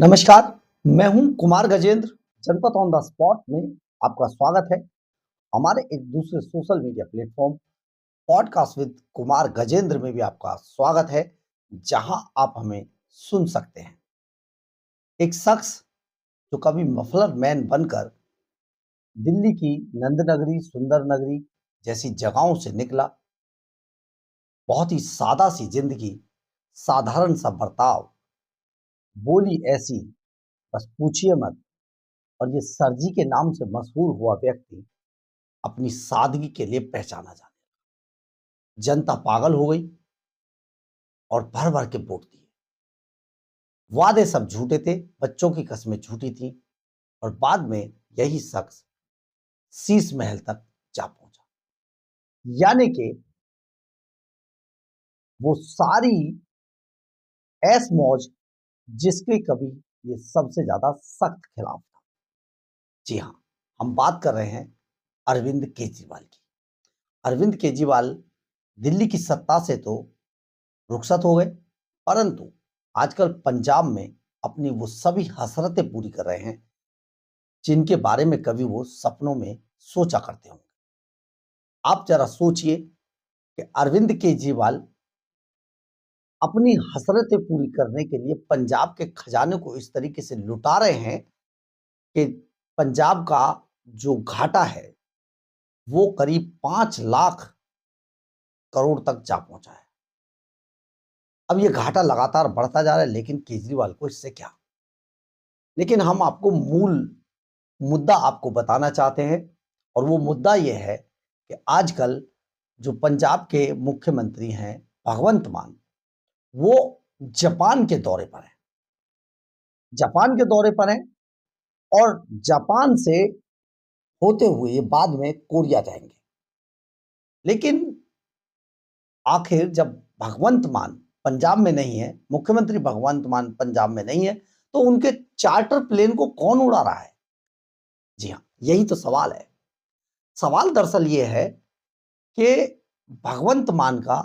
नमस्कार, मैं हूं कुमार गजेंद्र। जनपद ऑन द स्पॉट में आपका स्वागत है। हमारे एक दूसरे social media platform podcast with Kumar Gajendra में भी आपका स्वागत है, जहां आप हमें सुन सकते हैं। एक शख्स जो कभी मफलर मैन बनकर दिल्ली की नंद नगरी, सुंदर नगरी जैसी जगहों से निकला, बहुत ही सादा सी जिंदगी, साधारण सा बर्ताव, बोली ऐसी बस पूछिए मत। और ये सर जी के नाम से मशहूर हुआ व्यक्ति अपनी सादगी के लिए पहचाना जाता। जनता पागल हो गई और भर भर के वोट दिए। वादे सब झूठे थे, बच्चों की कस्में झूठी थी और बाद में यही शख्स शीश महल तक जा पहुंचा। यानी कि वो सारी ऐश मौज जिसके कभी ये सबसे ज्यादा सख्त खिलाफ था। जी हाँ, हम बात कर रहे हैं अरविंद केजरीवाल की। अरविंद केजरीवाल दिल्ली की सत्ता से तो रुखसत हो गए, परंतु आजकल पंजाब में अपनी वो सभी हसरतें पूरी कर रहे हैं जिनके बारे में कभी वो सपनों में सोचा करते होंगे। आप जरा सोचिए कि अरविंद केजरीवाल अपनी हसरतें पूरी करने के लिए पंजाब के खजाने को इस तरीके से लुटा रहे हैं कि पंजाब का जो घाटा है वो करीब 5 लाख करोड़ तक जा पहुंचा है। अब ये घाटा लगातार बढ़ता जा रहा है, लेकिन केजरीवाल को इससे क्या। लेकिन हम आपको मूल मुद्दा आपको बताना चाहते हैं और वो मुद्दा ये है कि आजकल जो पंजाब के मुख्यमंत्री हैं भगवंत मान, वो जापान के दौरे पर हैं। जापान के दौरे पर हैं और जापान से होते हुए ये बाद में कोरिया जाएंगे। लेकिन आखिर जब भगवंत मान पंजाब में नहीं है, मुख्यमंत्री भगवंत मान पंजाब में नहीं है, तो उनके चार्टर प्लेन को कौन उड़ा रहा है? जी हाँ, यही तो सवाल है। सवाल दरअसल ये है कि भगवंत मान का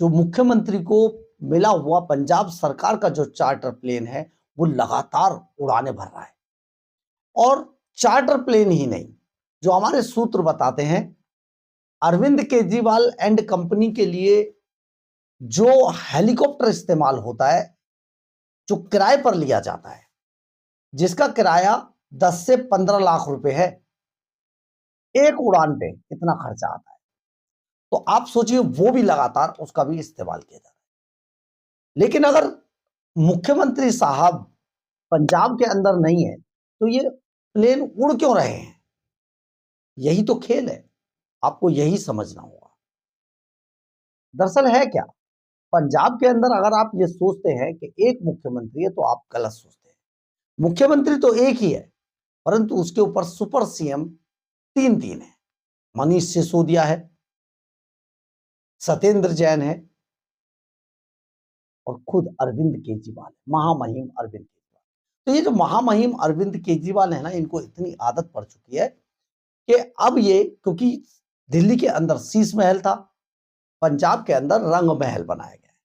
जो मुख्यमंत्री को मिला हुआ पंजाब सरकार का जो चार्टर प्लेन है वो लगातार उड़ाने भर रहा है। और चार्टर प्लेन ही नहीं, जो हमारे सूत्र बताते हैं, अरविंद केजरीवाल एंड कंपनी के लिए जो हेलीकॉप्टर इस्तेमाल होता है, जो किराए पर लिया जाता है, जिसका किराया 10 से 15 लाख रुपए है, एक उड़ान पे इतना खर्चा आता है। तो आप सोचिए वो भी लगातार उसका भी इस्तेमाल किया जा रहा है। लेकिन अगर मुख्यमंत्री साहब पंजाब के अंदर नहीं है तो ये प्लेन उड़ क्यों रहे हैं? यही तो खेल है, आपको यही समझना होगा। दरअसल है क्या, पंजाब के अंदर अगर आप ये सोचते हैं कि एक मुख्यमंत्री है तो आप गलत सोचते हैं। मुख्यमंत्री तो एक ही है, परंतु उसके ऊपर सुपर सीएम तीन तीन है। मनीष सिसोदिया है, सत्येंद्र जैन है और खुद अरविंद केजरीवाल, महामहिम अरविंद केजरीवाल। तो ये जो महामहिम अरविंद केजरीवाल है ना, इनको इतनी आदत पड़ चुकी है कि अब ये, क्योंकि दिल्ली के अंदर शीश महल था, पंजाब के अंदर रंग महल बनाया गया है।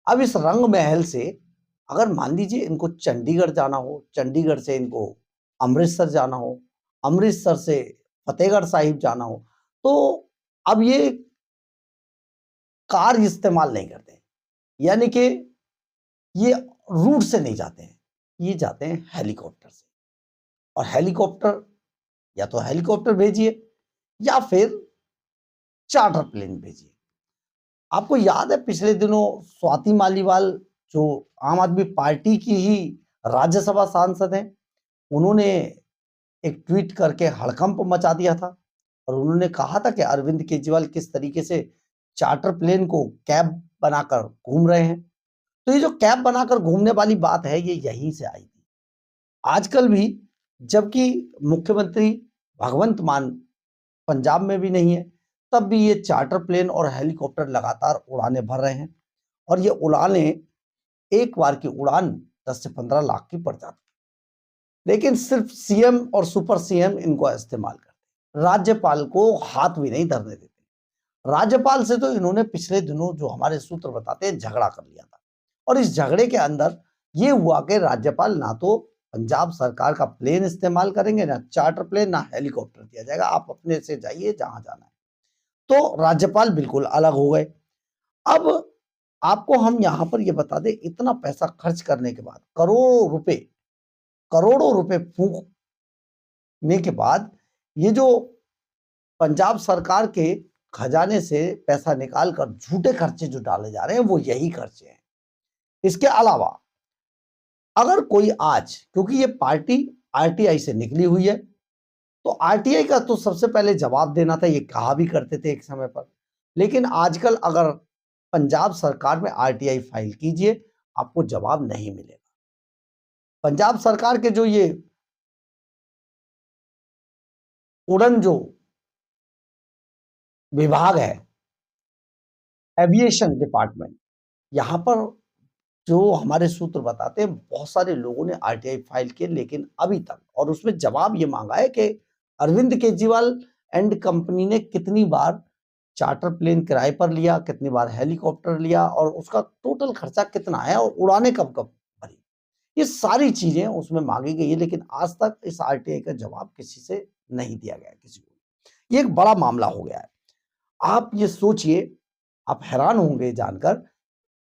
अब इस रंग महल से अगर मान लीजिए इनको चंडीगढ़ जाना हो, चंडीगढ़ से इनको अमृतसर जाना हो, अमृतसर से फतेहगढ़ साहिब जाना हो, तो अब ये कार इस्तेमाल नहीं करते, यानी कि ये रूट से नहीं जाते हैं, ये जाते हैं हेलीकॉप्टर से। और हेलीकॉप्टर, या तो हेलीकॉप्टर भेजिए या फिर चार्टर प्लेन भेजिए। आपको याद है पिछले दिनों स्वाति मालीवाल, जो आम आदमी पार्टी की ही राज्यसभा सांसद हैं, उन्होंने एक ट्वीट करके हड़कंप मचा दिया था और उन्होंने कहा था कि अरविंद केजरीवाल किस तरीके से चार्टर प्लेन को कैब बनाकर घूम रहे हैं। तो ये जो कैब बनाकर घूमने वाली बात है, ये यहीं से आई थी। आजकल भी जबकि मुख्यमंत्री भगवंत मान पंजाब में भी नहीं है, तब भी ये चार्टर प्लेन और हेलीकॉप्टर लगातार उड़ाने भर रहे हैं। और ये उड़ाने, एक बार की उड़ान 10 से 15 लाख की पड़ जाती है। लेकिन सिर्फ सीएम और सुपर सीएम इनको इस्तेमाल करते हैं, राज्यपाल को हाथ भी नहीं धरने देते। राज्यपाल से तो इन्होंने पिछले दिनों, जो हमारे सूत्र बताते हैं, झगड़ा कर लिया था और इस झगड़े के अंदर ये हुआ कि राज्यपाल ना तो पंजाब सरकार का प्लेन इस्तेमाल करेंगे, ना चार्टर प्लेन, ना हेलीकॉप्टर दिया जाएगा, आप अपने से जाइए जहां जाना है। तो राज्यपाल बिल्कुल अलग हो गए। अब आपको हम यहां पर यह बता दें, इतना पैसा खर्च करने के बाद, करोड़ों रुपए फूकने के बाद, ये जो पंजाब सरकार के खजाने से पैसा निकालकर झूठे खर्चे जो डाले जा रहे हैं, वो यही खर्चे हैं। इसके अलावा अगर कोई आज, क्योंकि ये पार्टी आरटीआई से निकली हुई है, तो आरटीआई का तो सबसे पहले जवाब देना था, ये कहा भी करते थे एक समय पर। लेकिन आजकल अगर पंजाब सरकार में आरटीआई फाइल कीजिए, आपको जवाब नहीं मिलेगा। पंजाब सरकार के जो ये उड़न जो विभाग है, एविएशन डिपार्टमेंट, यहां पर जो हमारे सूत्र बताते हैं, बहुत सारे लोगों ने आरटीआई फाइल किए, लेकिन अभी तक, और उसमें जवाब ये मांगा है कि अरविंद केजरीवाल एंड कंपनी ने कितनी बार चार्टर प्लेन किराए पर लिया, कितनी बार हेलीकॉप्टर लिया, और उसका टोटल खर्चा कितना है, और उड़ाने कब कब भरी, ये सारी चीजें उसमें मांगी गई है। लेकिन आज तक इस आरटीआई का जवाब किसी से नहीं दिया गया, किसी को। ये एक बड़ा मामला हो गया है। आप ये सोचिए, आप हैरान होंगे जानकर,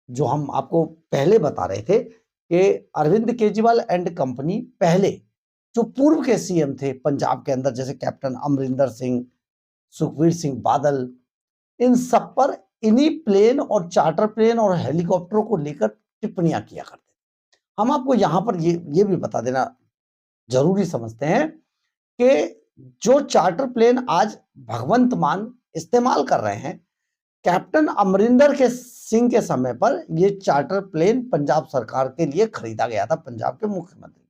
जो हम आपको पहले बता रहे थे कि अरविंद केजरीवाल एंड कंपनी पहले जो पूर्व के सीएम थे पंजाब के अंदर, जैसे कैप्टन अमरिंदर सिंह, सुखबीर सिंह बादल, इन सब पर इन्हीं प्लेन और चार्टर प्लेन और हेलीकॉप्टरों को लेकर टिप्पणियां किया करते थे। हम आपको यहां पर ये भी बता देना जरूरी समझते हैं कि जो चार्टर प्लेन आज भगवंत मान इस्तेमाल कर रहे हैं, कैप्टन अमरिंदर के सिंह के समय पर यह चार्टर प्लेन पंजाब सरकार के लिए खरीदा गया था, पंजाब के मुख्यमंत्री।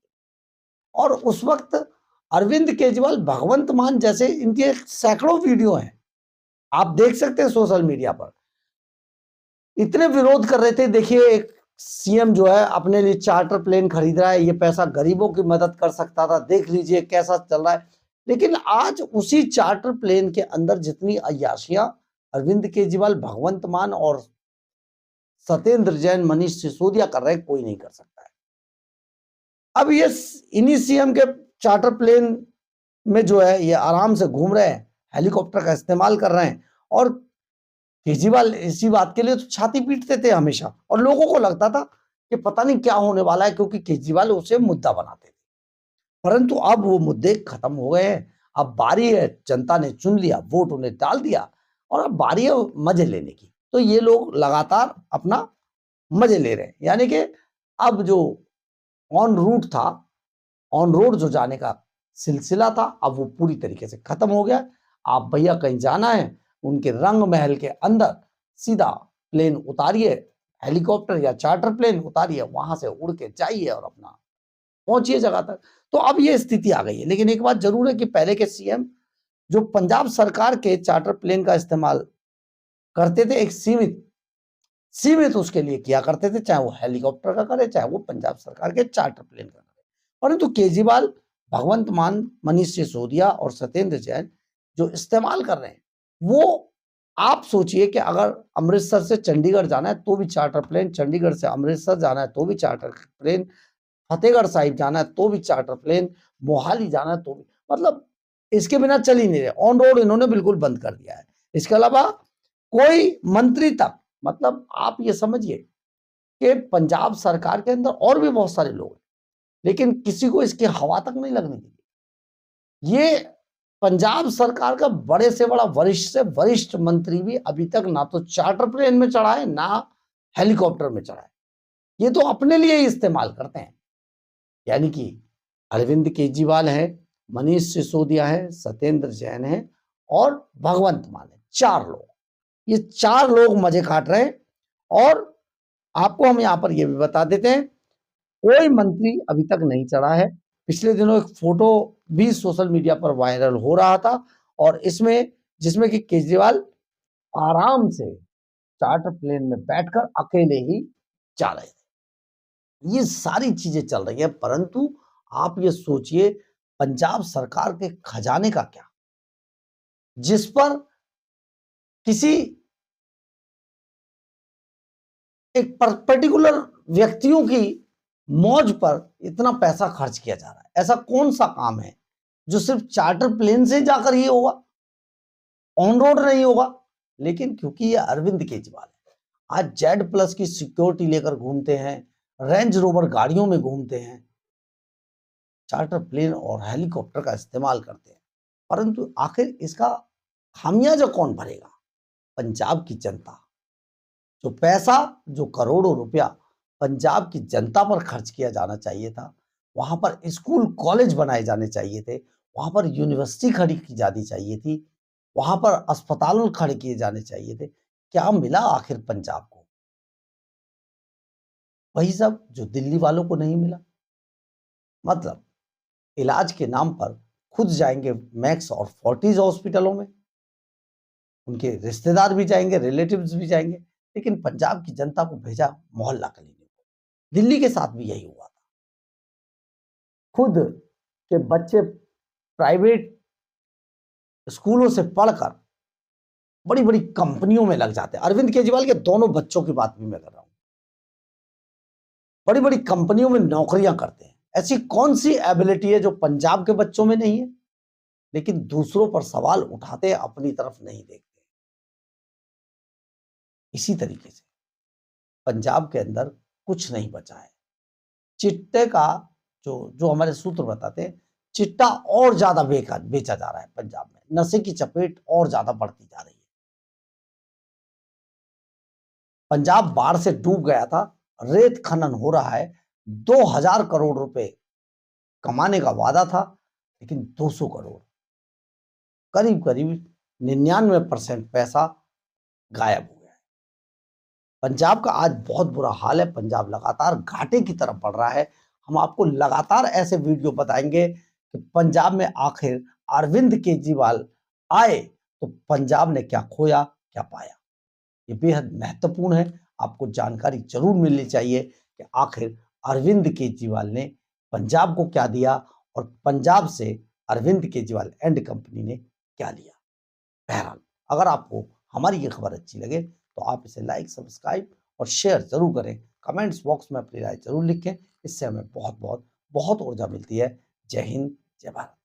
और उस वक्त अरविंद केजरीवाल, भगवंत मान जैसे, इनके सैकड़ों वीडियो हैं, आप देख सकते हैं सोशल मीडिया पर, इतने विरोध कर रहे थे। देखिए, एक सीएम जो है अपने लिए चार्टर प्लेन खरीद रहा है, ये पैसा गरीबों की मदद कर सकता था, देख लीजिए कैसा चल रहा है। लेकिन आज उसी चार्टर प्लेन के अंदर जितनी अय्याशियां अरविंद केजरीवाल, भगवंत मान और सत्येंद्र जैन, मनीष सिसोदिया कर रहे हैं, कोई नहीं कर सकता है। अब ये इन्हीं सीएम के चार्टर प्लेन में जो है ये आराम से घूम रहे हैं, हेलीकॉप्टर का इस्तेमाल कर रहे हैं, और केजरीवाल इसी बात के लिए तो छाती पीटते थे हमेशा, और लोगों को लगता था कि पता नहीं क्या होने वाला है, क्योंकि केजरीवाल उसे मुद्दा बनाते थे। परंतु अब वो मुद्दे खत्म हो गए हैं। अब बारी है, जनता ने चुन लिया, वोट उन्हें डाल दिया, और अब बारी है मजे लेने की। तो ये लोग लगातार अपना मजे ले रहे हैं, यानी कि अब जो ऑन रूट था, ऑन रोड जो जाने का सिलसिला था, अब वो पूरी तरीके से खत्म हो गया। आप भैया कहीं जाना है, उनके रंग महल के अंदर सीधा प्लेन उतारिए, हेलीकॉप्टर या चार्टर प्लेन उतारिए, वहां से उड़ के जाइए और अपना पहुंचिए जगह तक। तो अब ये स्थिति आ गई है। लेकिन एक बात जरूर है कि पहले के सीएम जो पंजाब सरकार के चार्टर प्लेन का इस्तेमाल करते थे, एक सीमित उसके लिए किया करते थे, चाहे वो हेलीकॉप्टर का करे, चाहे वो पंजाब सरकार के चार्टर प्लेन का करे। परंतु केजरीवाल, भगवंत मान, मनीष सिसोदिया और सत्येंद्र जैन जो इस्तेमाल कर रहे हैं, वो आप सोचिए कि अगर अमृतसर से चंडीगढ़ जाना है तो भी चार्टर प्लेन, चंडीगढ़ से अमृतसर जाना है तो भी चार्टर प्लेन, फतेहगढ़ साहिब जाना है तो भी चार्टर प्लेन, मोहाली जाना है तो भी, मतलब इसके बिना चल ही नहीं रहे। ऑन रोड इन्होंने बिल्कुल बंद कर दिया है। इसके अलावा कोई मंत्री तक, मतलब आप ये समझिए कि पंजाब सरकार के अंदर और भी बहुत सारे लोग हैं, लेकिन किसी को इसकी हवा तक नहीं लगने दी। ये पंजाब सरकार का बड़े से बड़ा, वरिष्ठ से वरिष्ठ मंत्री भी अभी तक ना तो चार्टर प्लेन में चढ़ा है, ना हेलीकॉप्टर में चढ़ा है। ये तो अपने लिए ही इस्तेमाल करते हैं। यानी कि अरविंद केजरीवाल है, मनीष सिसोदिया है, सत्येंद्र जैन है और भगवंत मान है, 4 लोग। ये 4 लोग मजे काट रहे हैं। और आपको हम यहां पर यह भी बता देते हैं, कोई मंत्री अभी तक नहीं चढ़ा है। पिछले दिनों एक फोटो भी सोशल मीडिया पर वायरल हो रहा था, और इसमें, जिसमें कि केजरीवाल आराम से चार्टर प्लेन में बैठकर अकेले ही जा रहे थे। ये सारी चीजें चल रही है, परंतु आप ये सोचिए पंजाब सरकार के खजाने का क्या, जिस पर किसी एक पर्टिकुलर व्यक्तियों की मौज पर इतना पैसा खर्च किया जा रहा है। ऐसा कौन सा काम है जो सिर्फ चार्टर प्लेन से जाकर ही होगा, ऑन रोड नहीं होगा? लेकिन क्योंकि ये अरविंद केजरीवाल है, आज जेड प्लस की सिक्योरिटी लेकर घूमते हैं, रेंज रोवर गाड़ियों में घूमते हैं, चार्टर प्लेन और हेलीकॉप्टर का इस्तेमाल करते हैं, परंतु आखिर इसका खामियाजा कौन भरेगा? पंजाब की जनता। जो पैसा, जो करोड़ों रुपया पंजाब की जनता पर खर्च किया जाना चाहिए था, वहां पर स्कूल कॉलेज बनाए जाने चाहिए थे, वहां पर यूनिवर्सिटी खड़ी की जानी चाहिए थी, वहां पर अस्पताल खड़े किए जाने चाहिए थे, क्या मिला आखिर पंजाब को? वही सब जो दिल्ली वालों को नहीं मिला। मतलब इलाज के नाम पर खुद जाएंगे मैक्स और फोर्टिज हॉस्पिटलों में, उनके रिश्तेदार भी जाएंगे, रिलेटिव्स भी जाएंगे, लेकिन पंजाब की जनता को भेजा मोहल्ला क्लिनिक को। दिल्ली के साथ भी यही हुआ था। खुद के बच्चे प्राइवेट स्कूलों से पढ़कर बड़ी बड़ी कंपनियों में लग जाते हैं। अरविंद केजरीवाल के दोनों बच्चों की बात भी मैं कर रहा हूं, बड़ी बड़ी कंपनियों में नौकरियां करते हैं। ऐसी कौन सी एबिलिटी है जो पंजाब के बच्चों में नहीं है? लेकिन दूसरों पर सवाल उठाते, अपनी तरफ नहीं देखते। इसी तरीके से पंजाब के अंदर कुछ नहीं बचा है। चिट्टे का जो जो हमारे सूत्र बताते हैं, चिट्टा और ज्यादा बेचा जा रहा है पंजाब में, नशे की चपेट और ज्यादा बढ़ती जा रही है। पंजाब बाढ़ से डूब गया था, रेत खनन हो रहा है, 2000 करोड़ रुपए कमाने का वादा था, लेकिन 200 करोड़, करीब करीब 99% पैसा गायब हो गया है। पंजाब का आज बहुत बुरा हाल है, पंजाब लगातार घाटे की तरफ बढ़ रहा है। हम आपको लगातार ऐसे वीडियो बताएंगे कि पंजाब में आखिर अरविंद केजरीवाल आए तो पंजाब ने क्या खोया, क्या पाया। ये बेहद महत्वपूर्ण है, आपको जानकारी जरूर मिलनी चाहिए कि आखिर अरविंद केजरीवाल ने पंजाब को क्या दिया और पंजाब से अरविंद केजरीवाल एंड कंपनी ने क्या लिया। बहरहाल, अगर आपको हमारी ये खबर अच्छी लगे तो आप इसे लाइक, सब्सक्राइब और शेयर जरूर करें। कमेंट्स बॉक्स में अपनी राय जरूर लिखें, इससे हमें बहुत बहुत बहुत ऊर्जा मिलती है। जय हिंद, जय भारत।